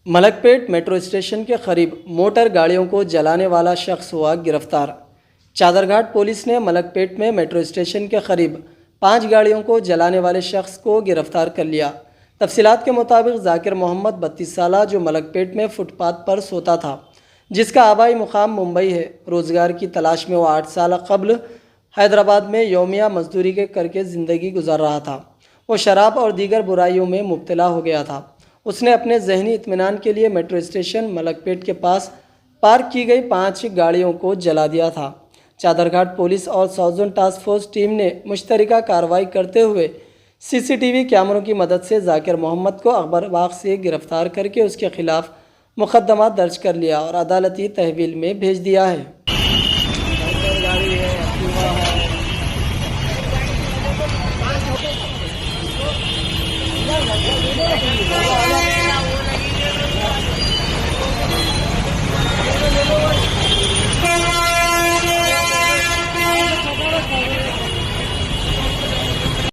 Malakpet metro station के करीब motor गाड़ियों को जलाने वाला शख्स हुआ गिरफ्तार। चादरघाट पुलिस ने मलकपेट में मेट्रो स्टेशन के करीब 5 गाड़ियों को जलाने वाले शख्स को गिरफ्तार कर लिया। तफसीलात के मुताबिक जाकिर मोहम्मद 32 साल जो मलकपेट में फुटपाथ पर सोता था, जिसका आबाई मुकाम मुंबई है। रोज़गार की तलाश में वो 8 साल कबल हैदराबाद में यौमिया मजदूरी के करके ज़िंदगी गुजार रहा था। वो शराब और दीगर बुराइयों में मुब्तला हो गया था। उसने अपने जहनी इत्मीनान के लिए मेट्रो स्टेशन मलकपेट के पास पार्क की गई 5 गाड़ियों को जला दिया था। चादरघाट पुलिस और साउजन टास्क फोर्स टीम ने मुश्तरका कार्रवाई करते हुए सीसीटीवी कैमरों की मदद से जाकिर मोहम्मद को अकबरबाग से गिरफ्तार करके उसके खिलाफ मुकदमा दर्ज कर लिया और अदालती तहवील में भेज दिया है।